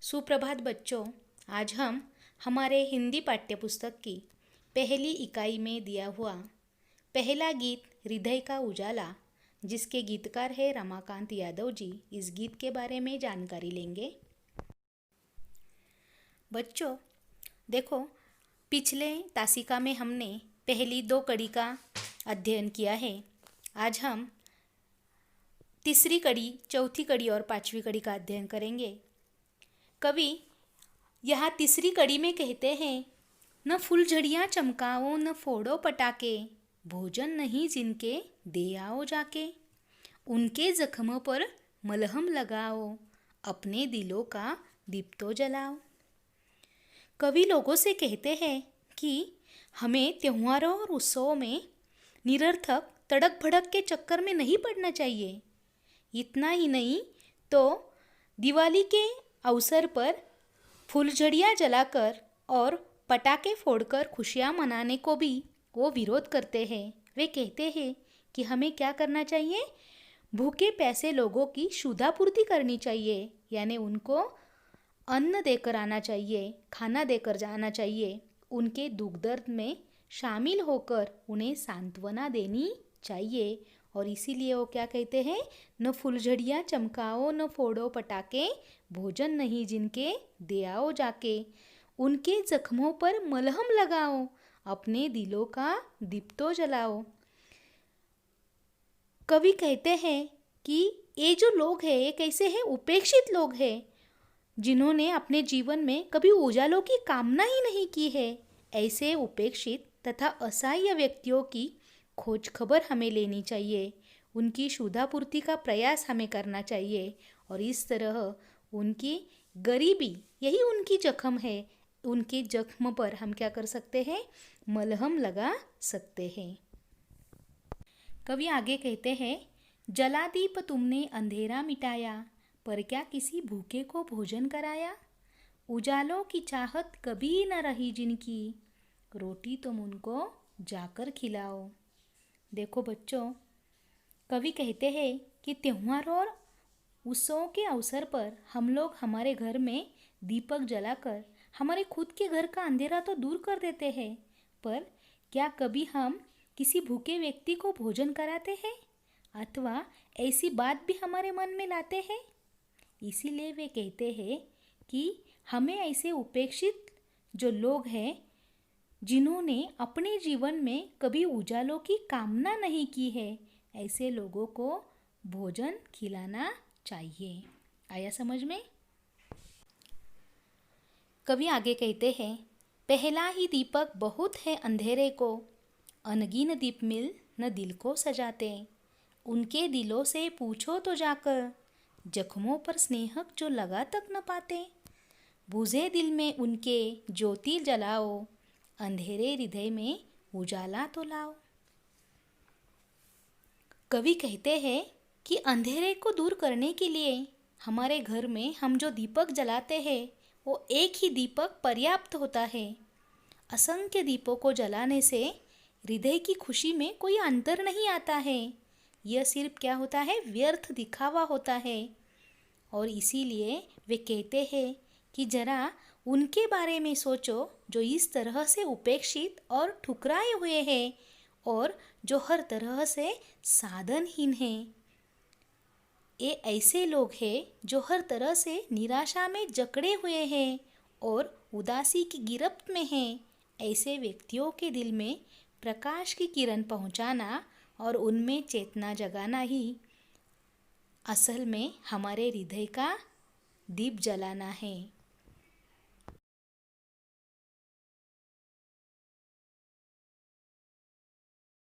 सुप्रभात बच्चों। आज हम हमारे हिंदी पाठ्यपुस्तक की पहली इकाई में दिया हुआ पहला गीत हृदय का उजाला, जिसके गीतकार है रमाकांत यादव जी, इस गीत के बारे में जानकारी लेंगे। बच्चों देखो, पिछले तासिका में हमने पहली 2 कड़ी का अध्ययन किया है। आज हम तीसरी कड़ी, चौथी कड़ी और 5वीं कड़ी का अध्ययन करेंगे। कवि यहाँ तीसरी कड़ी में कहते हैं, न फुलझड़ियाँ चमकाओ न फोड़ो पटाके, भोजन नहीं जिनके दे आओ जाके, उनके जख्मों पर मलहम लगाओ, अपने दिलों का दीप तो जलाओ। कवि लोगों से कहते हैं कि हमें त्योहारों और उत्सवों में निरर्थक तड़क भड़क के चक्कर में नहीं पड़ना चाहिए। इतना ही नहीं तो दिवाली के अवसर पर फुलझड़ियाँ जलाकर और पटाखे फोड़कर खुशियाँ मनाने को भी वो विरोध करते हैं। वे कहते हैं कि हमें क्या करना चाहिए, भूखे प्यासे लोगों की क्षुधापूर्ति करनी चाहिए, यानी उनको अन्न देकर आना चाहिए, खाना देकर जाना चाहिए, उनके दुख दर्द में शामिल होकर उन्हें सांत्वना देनी चाहिए। और इसीलिए वो क्या कहते हैं, न फुलझड़ियाँ चमकाओ न फोड़ो पटाखे, भोजन नहीं जिनके दे आओ जाके, उनके जख्मों पर मलहम लगाओ, अपने दिलों का दीप तो जलाओ। कवि कहते हैं कि ये जो लोग हैं, ये कैसे हैं, उपेक्षित लोग हैं, जिन्होंने अपने जीवन में कभी उजालों की कामना ही नहीं की है। ऐसे उपेक्षित तथा असहाय व्यक्तियों की खोज खबर हमें लेनी चाहिए, उनकी क्षुधापूर्ति का प्रयास हमें करना चाहिए, और इस तरह उनकी गरीबी यही उनकी जख्म है, उनके जख्म पर हम क्या कर सकते हैं, मलहम लगा सकते हैं। कवि आगे कहते हैं, जला दीप तुमने अंधेरा मिटाया, पर क्या किसी भूखे को भोजन कराया, उजालों की चाहत कभी न रही जिनकी, रोटी तुम उनको जाकर खिलाओ। देखो बच्चों, कवि कहते हैं कि त्योहारों और उत्सवों के अवसर पर हम लोग हमारे घर में दीपक जलाकर हमारे खुद के घर का अंधेरा तो दूर कर देते हैं, पर क्या कभी हम किसी भूखे व्यक्ति को भोजन कराते हैं अथवा ऐसी बात भी हमारे मन में लाते हैं? इसीलिए वे कहते हैं कि हमें ऐसे उपेक्षित जो लोग हैं, जिन्होंने अपने जीवन में कभी उजालों की कामना नहीं की है, ऐसे लोगों को भोजन खिलाना चाहिए। आया समझ में? कवि आगे कहते हैं, पहला ही दीपक बहुत है अंधेरे को, अनगिन दीप मिल न दिल को सजाते, उनके दिलों से पूछो तो जाकर, जख्मों पर स्नेहक जो लगा तक न पाते, बुझे दिल में उनके ज्योति जलाओ, अंधेरे हृदय में उजाला तो लाओ। कवि कहते हैं कि अंधेरे को दूर करने के लिए हमारे घर में हम जो दीपक जलाते हैं, वो एक ही दीपक पर्याप्त होता है। असंख्य दीपों को जलाने से हृदय की खुशी में कोई अंतर नहीं आता है। यह सिर्फ क्या होता है, व्यर्थ दिखावा होता है। और इसीलिए वे कहते हैं कि जरा उनके बारे में सोचो जो इस तरह से उपेक्षित और ठुकराए हुए हैं और जो हर तरह से साधनहीन हैं। ये ऐसे लोग हैं जो हर तरह से निराशा में जकड़े हुए हैं और उदासी की गिरफ्त में हैं। ऐसे व्यक्तियों के दिल में प्रकाश की किरण पहुंचाना और उनमें चेतना जगाना ही असल में हमारे हृदय का दीप जलाना है।